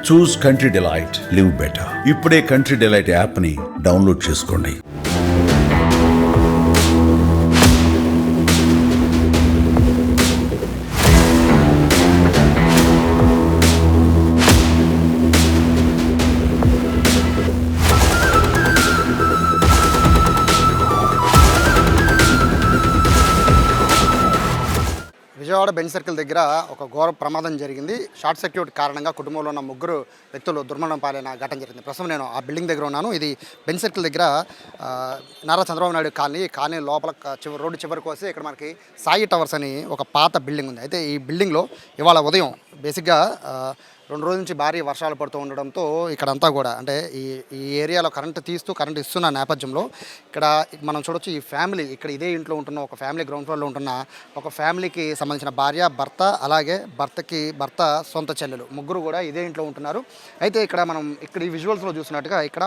చూస్ country delight, live better. ఇప్పుడే country delight app ని download చేసుకోండి. విజయవాడ బెంచ్ సర్కిల్ దగ్గర ఒక ఘోర ప్రమాదం జరిగింది. షార్ట్ సర్క్యూట్ కారణంగా కుటుంబంలో ఉన్న ముగ్గురు వ్యక్తులు దుర్మరణం పాలైన ఘటన జరిగింది. ప్రస్తుతం నేను ఆ బిల్డింగ్ దగ్గర ఉన్నాను. ఇది బెంచ్ సర్కిల్ దగ్గర నారా చంద్రబాబు నాయుడు కాలనీ లోపల రోడ్డు చివరికి వస్తే ఇక్కడ మనకి సాయి టవర్స్ అని ఒక పాత బిల్డింగ్ ఉంది. అయితే ఈ బిల్డింగ్లో ఇవాళ ఉదయం బేసిక్గా 2 రోజుల నుంచి భారీ వర్షాలు పడుతూ ఉండడంతో ఇక్కడంతా కూడా అంటే ఈ ఏరియాలో కరెంటు ఇస్తున్న నేపథ్యంలో ఇక్కడ మనం చూడొచ్చు. ఈ ఫ్యామిలీ ఇక్కడ ఇదే ఇంట్లో ఉంటున్న ఒక ఫ్యామిలీ, గ్రౌండ్ ఫ్లోర్లో ఉంటున్న ఒక ఫ్యామిలీకి సంబంధించిన భార్య, భర్త, అలాగే భర్త సొంత చెల్లెలు ముగ్గురు కూడా ఇదే ఇంట్లో ఉంటున్నారు. అయితే ఇక్కడ ఈ విజువల్స్లో చూసినట్టుగా ఇక్కడ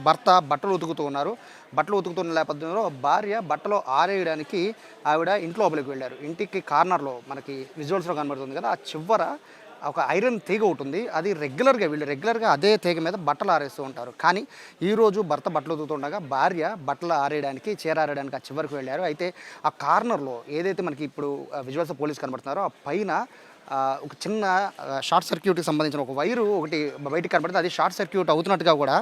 భర్త బట్టలు ఉతుకుతూ ఉన్నారు. బట్టలు ఉతుకుతున్న నేపథ్యంలో భార్య బట్టలు ఆరేయడానికి ఆవిడ ఇంట్లో లోపలికి వెళ్ళారు. ఇంటికి కార్నర్లో మనకి విజువల్స్లో కనబడుతుంది కదా, ఆ చివర ఒక ఐరన్ తీగ ఉంటుంది. అది వీళ్ళు రెగ్యులర్గా అదే తీగ మీద బట్టలు ఆరేస్తూ ఉంటారు. కానీ ఈరోజు భర్త బట్టలు ఉతుకుతుండగా భార్య బట్టలు ఆరేయడానికి ఆ చివరికి వెళ్ళారు. అయితే ఆ కార్నర్లో ఏదైతే మనకి ఇప్పుడు విజువల్స్ పోలీస్ కనబడుతున్నారో ఆ పైన ఒక చిన్న షార్ట్ సర్క్యూట్కి సంబంధించిన ఒక వైరు ఒకటి బయటికి కనబడుతుంది. అది షార్ట్ సర్క్యూట్ అవుతున్నట్టుగా కూడా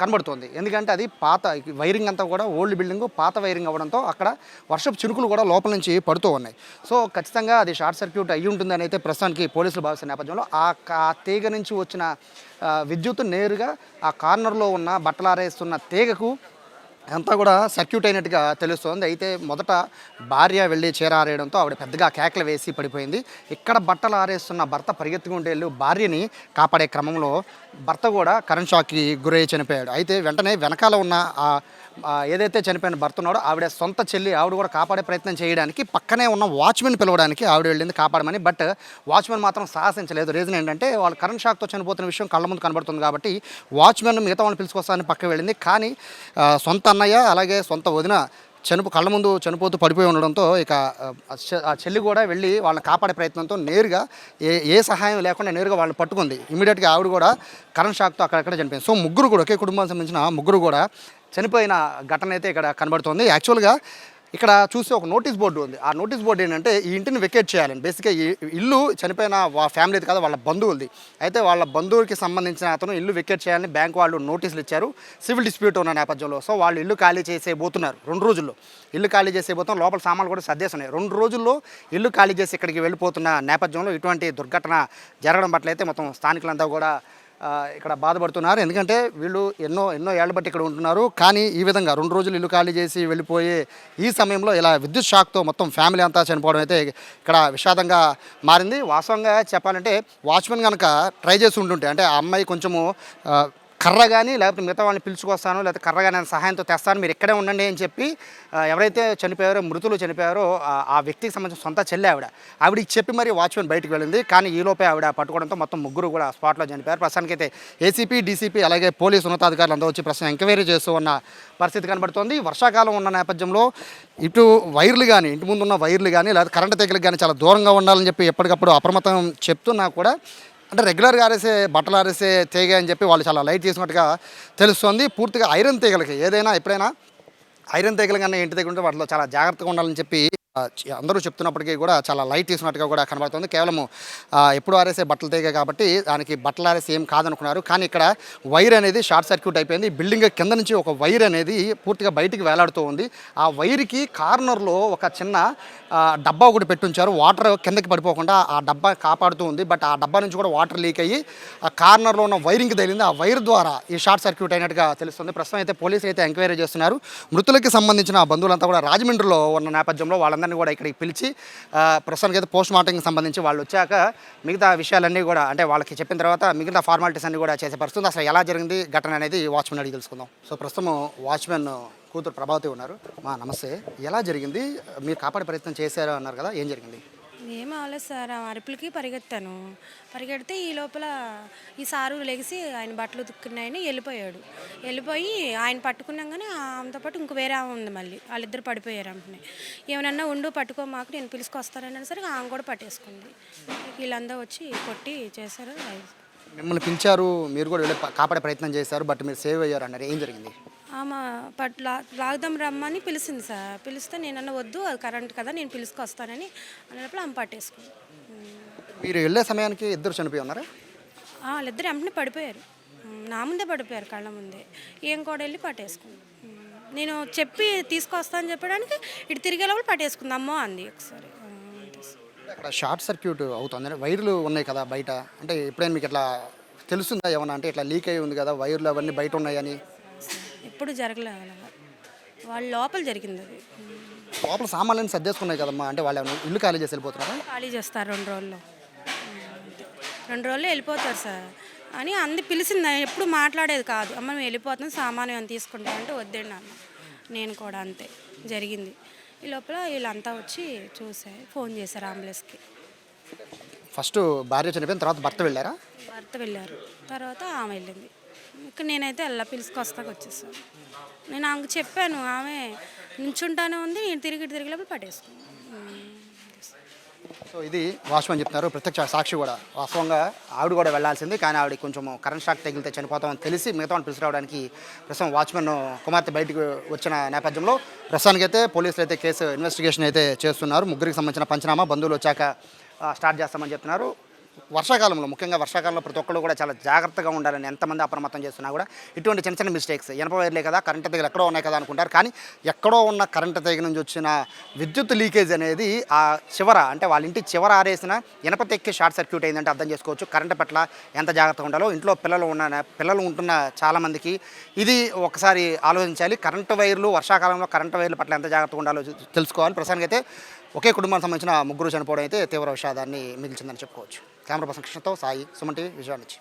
కనబడుతుంది. ఎందుకంటే అది పాత వైరింగ్ అంతా కూడా ఓల్డ్ బిల్డింగ్, పాత వైరింగ్ అవ్వడంతో అక్కడ వర్షపు చినుకులు కూడా లోపల నుంచి పడుతూ ఉన్నాయి. సో ఖచ్చితంగా అది షార్ట్ సర్క్యూట్ అయ్యి ఉంటుందని అయితే ప్రస్తుతానికి పోలీసులు భావిస్తున్న నేపథ్యంలో ఆ తీగ నుంచి వచ్చిన విద్యుత్ నేరుగా ఆ కార్నర్లో ఉన్న బట్టలారేస్తున్న తీగకు అంతా కూడా సర్క్యూట్ అయినట్టుగా తెలుస్తోంది. అయితే మొదట భార్య వెళ్ళి చీర ఆరేయడంతో ఆవిడ పెద్దగా కేకలు వేసి పడిపోయింది. ఇక్కడ బట్టలు ఆరేస్తున్న భర్త పరిగెత్తుకుంటూ వెళ్ళి భార్యని కాపాడే క్రమంలో భర్త కూడా కరెంట్ షాక్కి గురై చనిపోయాడు. అయితే వెంటనే వెనకాల ఉన్న ఏదైతే చనిపోయిన భర్త ఉన్నాడో ఆవిడ సొంత చెల్లి, ఆవిడ కూడా కాపాడే ప్రయత్నం చేయడానికి పక్కనే ఉన్న వాచ్మెన్ పిలవడానికి ఆవిడ వెళ్ళింది కాపాడమని. బట్ వాచ్మెన్ మాత్రం సాహసించలేదు. రీజన్ ఏంటంటే వాళ్ళు కరెంట్ షాక్తో చనిపోతున్న విషయం కళ్ళ ముందు కనబడుతుంది కాబట్టి వాచ్మెన్ మిగతా వాళ్ళని పిలుచుకొస్తానని పక్కకు వెళ్ళింది. కానీ సొంత అన్నయ్య అలాగే సొంత వదిన కళ్ళ ముందు చనిపోతూ పడిపోయి ఉండడంతో ఇక ఆ చెల్లి కూడా వెళ్ళి వాళ్ళని కాపాడే ప్రయత్నంతో నేరుగా ఏ సహాయం లేకుండా నేరుగా వాళ్ళని పట్టుకుంది. ఇమీడియట్గా ఆవిడ కూడా కరెంట్ షాక్తో అక్కడక్కడ చనిపోయింది. సో ముగ్గురు కూడా ఒకే కుటుంబానికి సంబంధించిన ముగ్గురు కూడా చనిపోయిన ఘటన అయితే ఇక్కడ కనబడుతుంది. యాక్చువల్గా ఇక్కడ చూస్తే ఒక నోటీస్ బోర్డు ఉంది. ఆ నోటీస్ బోర్డు ఏంటంటే ఈ ఇంటిని వెకేట్ చేయాలని. బేసిక్గా ఈ ఇల్లు చనిపోయిన ఫ్యామిలీది కాదు, వాళ్ళ బంధువులది. అయితే వాళ్ళ బంధువులకి సంబంధించిన అతను ఇల్లు వెకేట్ చేయాలని బ్యాంక్ వాళ్ళు నోటీసులు ఇచ్చారు సివిల్ డిస్ప్యూట్ ఉన్న నేపథ్యంలో. సో వాళ్ళు ఇల్లు ఖాళీ చేసేయబోతున్నారు. 2 రోజుల్లో ఇల్లు ఖాళీ చేసేయబోతున్నారు. లోపల సామాన్లు కూడా సర్దేస్తున్నాయి. 2 రోజుల్లో ఇల్లు ఖాళీ చేసి ఇక్కడికి వెళ్ళిపోతున్న నేపథ్యంలో ఇటువంటి దుర్ఘటన జరగడం పట్ల అయితే మొత్తం స్థానికులంతా కూడా ఇక్కడ బాధపడుతున్నారు. ఎందుకంటే వీళ్ళు ఎన్నో ఏళ్ల బట్టి ఇక్కడ ఉంటున్నారు. కానీ ఈ విధంగా 2 రోజులు ఇల్లు ఖాళీ చేసి వెళ్ళిపోయే ఈ సమయంలో ఇలా విద్యుత్ షాక్తో మొత్తం ఫ్యామిలీ అంతా చనిపోవడం అయితే ఇక్కడ విషాదంగా మారింది. వాస్తవంగా చెప్పాలంటే వాచ్మెన్ కనుక ట్రై చేసి ఉంటుంటే, అంటే ఆ అమ్మాయి కొంచెము కర్ర కానీ లేకపోతే మిగతా వాళ్ళని పిలుచుకొస్తాను, లేకపోతే కర్ర కానీ సహాయంతో తెస్తాను, మీరు ఇక్కడే ఉండండి అని చెప్పి ఎవరైతే మృతులు చనిపోయారో ఆ వ్యక్తికి సంబంధించిన సొంత చెల్లి ఆవిడకి చెప్పి మరి వాచ్మెన్ బయటకు వెళ్ళింది. కానీ ఈలోపే ఆవిడ పట్టుకోవడంతో మొత్తం ముగ్గురు కూడా స్పాట్లో చనిపోయారు. ప్రస్తుతానికైతే ఏసీపీ, డీసీపీ అలాగే పోలీసు ఉన్నతాధికారులు అందరూ వచ్చి ప్రస్తుతం ఎంక్వైరీ చేస్తూ ఉన్న పరిస్థితి కనబడుతోంది. వర్షాకాలం ఉన్న నేపథ్యంలో ఇటు వైర్లు కానీ, ఇంటి ముందు ఉన్న వైర్లు కానీ లేదా కరెంటు తీగలకు కానీ చాలా దూరంగా ఉండాలని చెప్పి ఎప్పటికప్పుడు అప్రమత్తం చెప్తున్నా కూడా అంటే రెగ్యులర్గా బట్టలు ఆరేసే తీగ అని చెప్పి వాళ్ళు చాలా లైట్ చేసినట్టుగా తెలుస్తుంది. పూర్తిగా ఐరన్ తీగలకి ఎప్పుడైనా ఐరన్ తీగలు కానీ ఇంటి దగ్గర ఉంటే వాటిలో చాలా జాగ్రత్తగా ఉండాలని చెప్పి అందరూ చెప్తున్నప్పటికీ కూడా చాలా లైట్ తీసుకున్నట్టుగా కూడా కనబడుతుంది. కేవలము ఎప్పుడు ఆరేసే బట్టలు తీగ కాబట్టి దానికి బట్టలు ఆరేసి ఏం కాదనుకున్నారు. కానీ ఇక్కడ వైర్ అనేది షార్ట్ సర్క్యూట్ అయిపోయింది. బిల్డింగ్ కింద నుంచి ఒక వైర్ అనేది పూర్తిగా బయటికి వేలాడుతూ ఉంది. ఆ వైర్కి కార్నర్లో ఒక చిన్న డబ్బా ఒకటి పెట్టుంచారు. వాటర్ కిందకి పడిపోకుండా ఆ డబ్బా కాపాడుతూ ఉంది. బట్ ఆ డబ్బా నుంచి కూడా వాటర్ లీక్ అయ్యి ఆ కార్నర్లో ఉన్న వైరింగ్కి తగిలింది. ఆ వైర్ ద్వారా ఈ షార్ట్ సర్క్యూట్ అయినట్టుగా తెలుస్తుంది. ప్రస్తుతం అయితే పోలీసులు అయితే ఎంక్వైరీ చేస్తున్నారు. మృతులకి సంబంధించిన బంధువులంతా కూడా రాజమండ్రిలో ఉన్న నేపథ్యంలో వాళ్ళందరినీ కూడా ఇక్కడికి పిలిచి ప్రస్తుతానికి అయితే పోస్ట్ మార్టంకి సంబంధించి వాళ్ళు వచ్చాక మిగతా విషయాలన్నీ కూడా అంటే వాళ్ళకి చెప్పిన తర్వాత మిగతా ఫార్మాలిటీస్ అన్నీ కూడా చేసే పరిస్థితుంది. అసలు ఎలా జరిగింది ఘటన అనేది వాచ్మెన్ అడిగి తెలుసుకుందాం. సో ప్రస్తుతం వాచ్మెన్ కూతురు ప్రభావతి ఉన్నారు. నమస్తే, ఎలా జరిగింది? మీరు కాపాడే ప్రయత్నం చేశారు అన్నారు కదా, ఏం జరిగింది? ఏం అవ్వలేదు సార్. ఆ అరుపులకి పరిగెడితే ఈ లోపల ఈ సారు లెగిసి ఆయన బట్టలు ఉతుక్కున్నాయని వెళ్ళిపోయి ఆయన పట్టుకున్నాగానే ఆమెతో పాటు ఇంకో వేరే ఆమె ఉంది. మళ్ళీ వాళ్ళిద్దరు పడిపోయారు. అంటున్నాయి ఏమన్నా ఉండు పట్టుకో మాకు, నేను పిలుచుకొస్తానని సరే ఆమె కూడా పట్టేసుకుంది. వీళ్ళందరూ వచ్చి కొట్టి చేశారు. మిమ్మల్ని పిలిచారు, మీరు కూడా వెళ్ళి కాపాడే ప్రయత్నం చేశారు, బట్ మీరు సేవ్ అయ్యారు అన్నారు. ఏం జరిగింది? ఆమె లాగుదాం రమ్మని పిలిచింది సార్. పిలిస్తే నేనన్నా వద్దు, అది కరెంట్ కదా, నేను పిలుచుకొస్తానని అన్నప్పుడు ఆమె పట్టేసుకుంది. మీరు వెళ్ళే సమయానికి ఇద్దరు చనిపోయి ఉన్నారా? వాళ్ళిద్దరు వెంటనే పడిపోయారు. నా ముందే పడిపోయారు, కళ్ళ ముందే. ఏం కూడా వెళ్ళి పట్టేసుకుంది. నేను చెప్పి తీసుకొస్తా అని చెప్పడానికి ఇటు తిరిగేలోపల పట్టేసుకుంది. అమ్మో అంది ఒకసారి. అంతే సార్. అక్కడ షార్ట్ సర్క్యూట్ అవుతుంది, వైర్లు ఉన్నాయి కదా బయట, అంటే ఎప్పుడైనా మీకు ఇట్లా తెలుస్తుందా ఏమన్నా, అంటే ఇట్లా లీక్ అయి ఉంది కదా వైర్లు అవన్నీ బయట ఉన్నాయని? ఎప్పుడు జరగలేదు అలాగా, వాళ్ళ లోపల జరిగింది అది. లోపల సామాన్లన్నీ సర్దేసుకున్నాయి కదమ్మా, అంటే వాళ్ళు ఏమైనా ఇల్లు ఖాళీ చేసి వెళ్ళిపోతున్నారా? ఖాళీ చేస్తారు 2 రోజుల్లో. 2 రోజుల్లో వెళ్ళిపోతారు సార్ అని అంది. పిలిచింది, ఎప్పుడు మాట్లాడేది కాదు. అమ్మ మేము వెళ్ళిపోతున్నాం, సామాను ఏమైనా తీసుకుంటాం అంటే వద్దండి అన్న. నేను కూడా అంతే జరిగింది. ఈ లోపల వీళ్ళంతా వచ్చి చూసారు, ఫోన్ చేశారు అంబులెన్స్కి. ఫస్ట్ భార్య చనిపోయిన తర్వాత భర్త వెళ్ళారా? భర్త వెళ్ళారు, తర్వాత ఆమె వెళ్ళింది. ఇక్కడ నేనైతే పిలుచుకొస్తాక వచ్చేసాను. నేను ఆమెకు చెప్పాను, ఆమె నుంచుంటానే ఉంది, నేను తిరిగి లోపల పట్టేసుకున్నాను. సో ఇది వాచ్మెన్ చెప్తున్నారు, ప్రత్యక్ష సాక్షి కూడా. వాస్తవంగా ఆవిడ కూడా వెళ్లాల్సింది, కానీ ఆవిడ కొంచెం కరెంట్ షాక్ తగిలితే చనిపోతామని తెలిసి మిగతా వాళ్ళు పిలిచిరావడానికి ప్రస్తుతం వాచ్మెన్ కుమార్తె బయటకు వచ్చిన నేపథ్యంలో ప్రస్తుతానికైతే పోలీసులు అయితే కేసు ఇన్వెస్టిగేషన్ అయితే చేస్తున్నారు. ముగ్గురికి సంబంధించిన పంచనామా బంధువులు వచ్చాక స్టార్ట్ చేస్తామని చెప్తున్నారు. వర్షాకాలంలో, ముఖ్యంగా వర్షాకాలంలో ప్రతి ఒక్కళ్ళు కూడా చాలా జాగ్రత్తగా ఉండాలని ఎంతమంది అప్రమత్తం చేస్తున్నా కూడా ఇటువంటి చిన్న చిన్న మిస్టేక్స్, ఇనప వైర్లే కదా, కరెంట్ తీగలు ఎక్కడో ఉన్నాయి కదా అనుకుంటారు, కానీ ఎక్కడో ఉన్న కరెంట్ తీగ నుంచి వచ్చిన విద్యుత్ లీకేజ్ అనేది ఆ చివర, అంటే వాళ్ళ ఇంటి చివర ఆరేసిన ఇనప తెక్కి షార్ట్ సర్క్యూట్ అయిందంటే అర్థం చేసుకోవచ్చు కరెంట్ పట్ల ఎంత జాగ్రత్తగా ఉండాలో. ఇంట్లో పిల్లలు ఉంటున్న చాలామందికి ఇది ఒకసారి ఆలోచించాలి. కరెంటు వైర్లు, వర్షాకాలంలో కరెంటు వైర్ల పట్ల ఎంత జాగ్రత్తగా ఉండాలో తెలుసుకోవాలి. ప్రస్తుతానికి అయితే ఒకే కుటుంబానికి సంబంధించిన ముగ్గురు చనిపోవడం అయితే తీవ్ర విషాదాన్ని మిగిల్చిందని చెప్పుకోవచ్చు. కెమెరా పర్సన్ కృష్ణతో సాయి, సుమన్ టీవీ, విజయవాడ నుంచి.